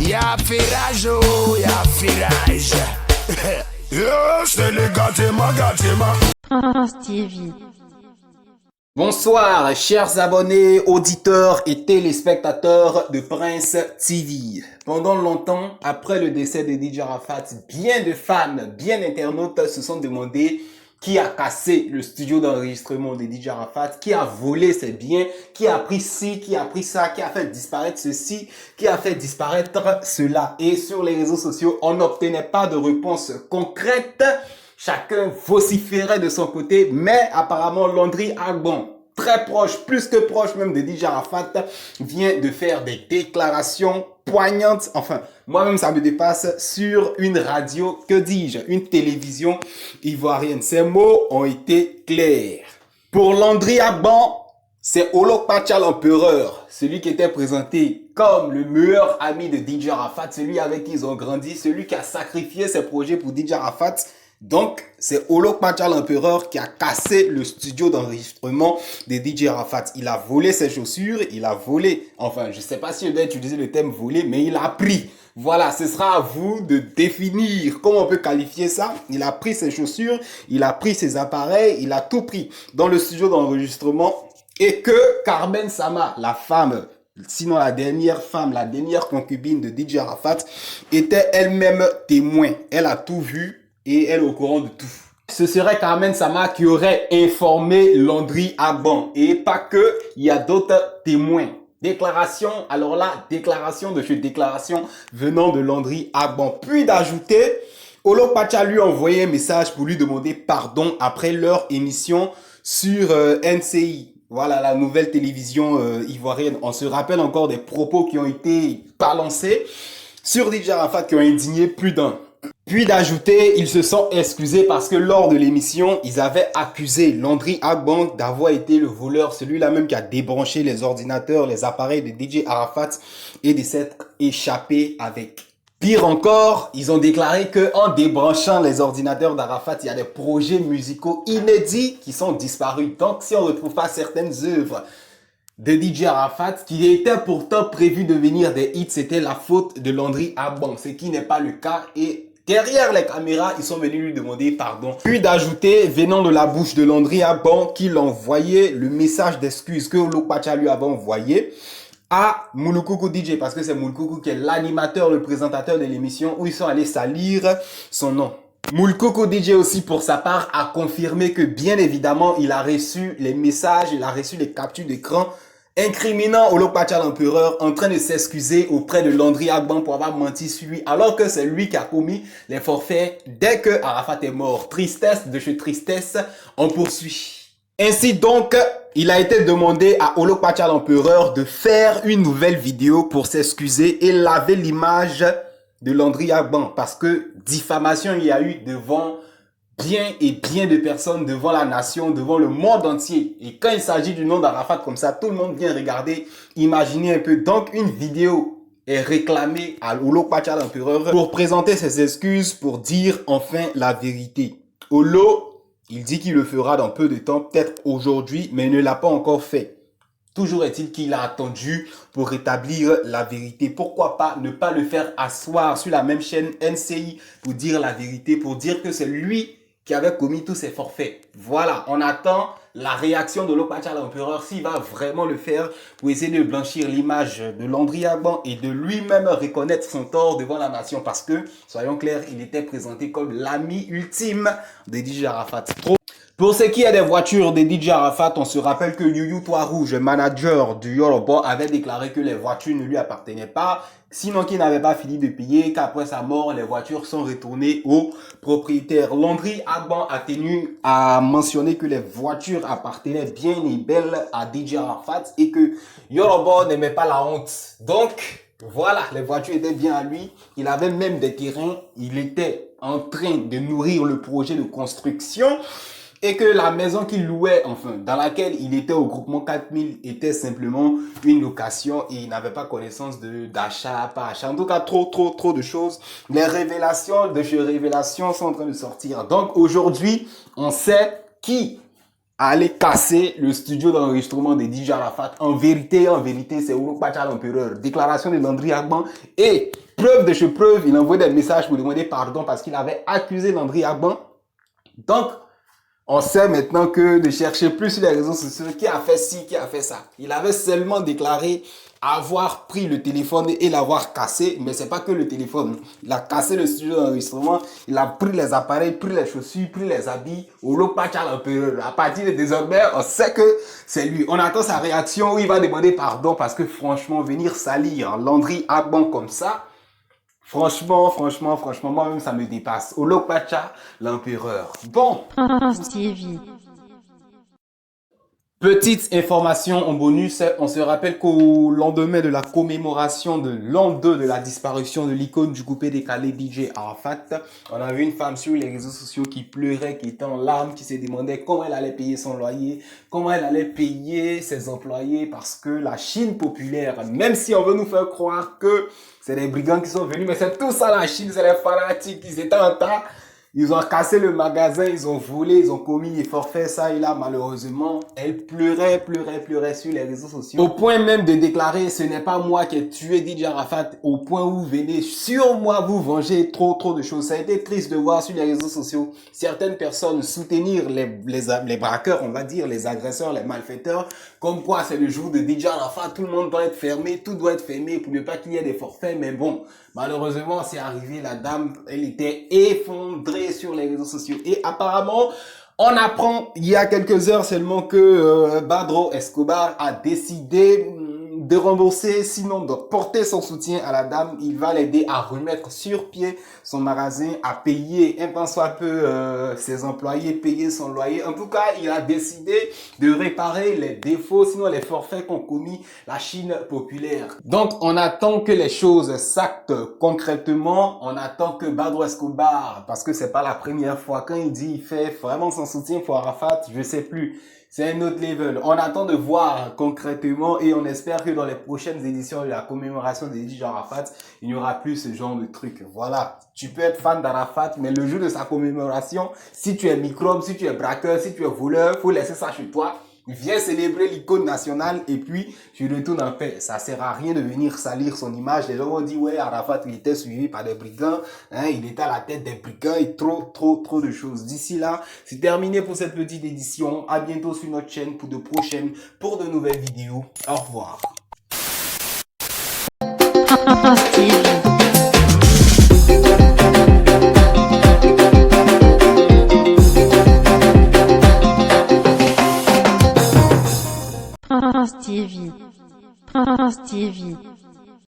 Y'a firage, oh, y'a firage. C'est le gâtiment. Prince TV. Bonsoir, chers abonnés, auditeurs et téléspectateurs de Prince TV. Pendant longtemps, après le décès de DJ Arafat, bien de fans, bien internautes se sont demandé qui a cassé le studio d'enregistrement de DJ Arafat, qui a volé ses biens, qui a pris ci, qui a pris ça, qui a fait disparaître ceci, qui a fait disparaître cela. Et sur les réseaux sociaux, on n'obtenait pas de réponse concrète. Chacun vociférait de son côté, mais apparemment Landry Agban, très proche, plus que proche même de DJ Arafat, vient de faire des déclarations poignantes. Enfin, moi-même ça me dépasse, sur une radio, que dis-je, une télévision ivoirienne. Ces mots ont été clairs. Pour Landry Agban, c'est Olokpacha l'empereur, celui qui était présenté comme le meilleur ami de DJ Arafat, celui avec qui ils ont grandi, celui qui a sacrifié ses projets pour DJ Arafat. Donc, c'est Olokpacha l'empereur qui a cassé le studio d'enregistrement de DJ Arafat. Il a volé ses chaussures, il a volé, enfin, je sais pas si je dois utiliser le terme voler, mais il a pris. Voilà, ce sera à vous de définir comment on peut qualifier ça. Il a pris ses chaussures, il a pris ses appareils, il a tout pris dans le studio d'enregistrement. Et que Carmen Sama, la femme, sinon la dernière femme, la dernière concubine de DJ Arafat, était elle-même témoin. Elle a tout vu. Et elle est au courant de tout. Ce serait Carmen Sama qui aurait informé Landry Agban. Et pas que, il y a d'autres témoins. Déclaration, alors là, déclaration de chez déclaration venant de Landry Agban. Puis d'ajouter, Olokpacha lui a envoyé un message pour lui demander pardon après leur émission sur NCI. Voilà, la nouvelle télévision ivoirienne. On se rappelle encore des propos qui ont été balancés sur DJ Arafat qui ont indigné plus d'un. Puis d'ajouter, ils se sont excusés parce que lors de l'émission, ils avaient accusé Landry Agban d'avoir été le voleur, celui-là même qui a débranché les ordinateurs, les appareils de DJ Arafat et de s'être échappé avec. Pire encore, ils ont déclaré que en débranchant les ordinateurs d'Arafat, il y a des projets musicaux inédits qui sont disparus. Donc si on ne retrouve pas certaines œuvres de DJ Arafat, qui était pourtant prévu devenir des hits, c'était la faute de Landry Agban, ce qui n'est pas le cas. Et derrière les caméras, ils sont venus lui demander pardon. Puis d'ajouter, venant de la bouche de Landry Agban, qu'il envoyait le message d'excuse que Olokpacha lui avait envoyé à Moulukoukou DJ, parce que c'est Moulukoukou qui est l'animateur, le présentateur de l'émission, où ils sont allés salir son nom. Moulukoukou DJ aussi, pour sa part, a confirmé que bien évidemment, il a reçu les messages, il a reçu les captures d'écran incriminant Olokpacha l'empereur en train de s'excuser auprès de Landry Agban pour avoir menti sur lui, alors que c'est lui qui a commis les forfaits dès que Arafat est mort. Tristesse de chez tristesse, on poursuit. Ainsi donc, il a été demandé à Olokpacha l'empereur de faire une nouvelle vidéo pour s'excuser et laver l'image de Landry Agban, parce que diffamation il y a eu devant bien de personnes, devant la nation, devant le monde entier. Et quand il s'agit du nom d'Arafat comme ça, tout le monde vient regarder, imaginer un peu. Donc une vidéo est réclamée à Olokpacha l'empereur pour présenter ses excuses, pour dire enfin la vérité. Olo, il dit qu'il le fera dans peu de temps, peut-être aujourd'hui, mais il ne l'a pas encore fait. Toujours est-il qu'il a attendu pour rétablir la vérité. Pourquoi pas ne pas le faire asseoir sur la même chaîne NCI pour dire la vérité, pour dire que c'est lui qui avait commis tous ces forfaits. Voilà, on attend la réaction de Olokpacha l'empereur, s'il va vraiment le faire pour essayer de blanchir l'image de Landry Agban et de lui-même reconnaître son tort devant la nation. Parce que, soyons clairs, il était présenté comme l'ami ultime de DJ Arafat. Pour ce qui est des voitures de DJ Arafat, on se rappelle que Youyou Toit Rouge, manager du Yoruba, avait déclaré que les voitures ne lui appartenaient pas, sinon qu'il n'avait pas fini de payer, qu'après sa mort, les voitures sont retournées au propriétaire. Landry Agban a tenu à mentionner que les voitures appartenaient bien et belles à DJ Arafat et que Yoruba n'aimait pas la honte. Donc, voilà, les voitures étaient bien à lui. Il avait même des terrains. Il était en train de nourrir le projet de construction. Et que la maison qu'il louait, enfin, dans laquelle il était au groupement 4000, était simplement une location et il n'avait pas connaissance d'achat, pas achat. En tout cas, trop de choses. Les révélations de chez Révélations sont en train de sortir. Donc, aujourd'hui, on sait qui à aller casser le studio d'enregistrement de DJ Arafat. En vérité, c'est Oulouk Bacha l'empereur. Déclaration de Landry Agban et preuve de chez preuve, il envoie des messages pour demander pardon parce qu'il avait accusé Landry Agban. Donc, on sait maintenant que de chercher plus sur les réseaux sociaux qui a fait ci, qui a fait ça. Il avait seulement déclaré avoir pris le téléphone et l'avoir cassé, mais c'est pas que le téléphone. Il a cassé le studio d'enregistrement, il a pris les appareils, pris les chaussures, pris les habits. Oulouk Bacha l'empereur. À partir de désormais, on sait que c'est lui. On attend sa réaction où il va demander pardon parce que franchement, venir salir Landry Agban comme ça, franchement, moi-même, ça me dépasse. Oulouk Bacha l'empereur. Bon. TV. Petite information en bonus, on se rappelle qu'au lendemain de la commémoration de l'an 2 de la disparition de l'icône du coupé décalé DJ Arafat, on a vu une femme sur les réseaux sociaux qui pleurait, qui était en larmes, qui se demandait comment elle allait payer son loyer, comment elle allait payer ses employés parce que la Chine populaire, même si on veut nous faire croire que c'est des brigands qui sont venus, mais c'est tout ça la Chine, c'est les fanatiques, ils étaient en tas. Ils ont cassé le magasin, ils ont volé, ils ont commis des forfaits, ça et là, malheureusement. Elle pleurait sur les réseaux sociaux. Au point même de déclarer, ce n'est pas moi qui ai tué DJ Arafat, au point où vous venez sur moi vous venger, trop de choses. Ça a été triste de voir sur les réseaux sociaux certaines personnes soutenir les braqueurs, on va dire, les agresseurs, les malfaiteurs, comme quoi c'est le jour de DJ Arafat, tout le monde doit être fermé, tout doit être fermé pour ne pas qu'il y ait des forfaits, mais bon, malheureusement, c'est arrivé, la dame, elle était effondrée sur les réseaux sociaux. Et apparemment, on apprend il y a quelques heures seulement que Badro Escobar a décidé de rembourser, sinon de porter son soutien à la dame. Il va l'aider à remettre sur pied son magasin, à payer un tant soit peu ses employés, payer son loyer. En tout cas, il a décidé de réparer les défauts, sinon les forfaits qu'ont commis la Chine populaire. Donc, on attend que les choses s'actent concrètement. On attend que Badro Escobar, parce que c'est pas la première fois, quand il dit il fait vraiment son soutien pour Arafat, je sais plus. C'est un autre level. On attend de voir concrètement et on espère que dans les prochaines éditions de la commémoration de DJ Arafat, il n'y aura plus ce genre de truc. Voilà. Tu peux être fan d'Arafat, mais le jour de sa commémoration, si tu es microbe, si tu es braqueur, si tu es voleur, faut laisser ça chez toi. Viens célébrer l'icône nationale et puis tu retournes en paix. Ça sert à rien de venir salir son image. Les gens vont dire ouais, Arafat il était suivi par des brigands, hein, il était à la tête des brigands et trop de choses. D'ici là, c'est terminé pour cette petite édition. À bientôt sur notre chaîne pour de prochaines, pour de nouvelles vidéos. Au revoir. TV.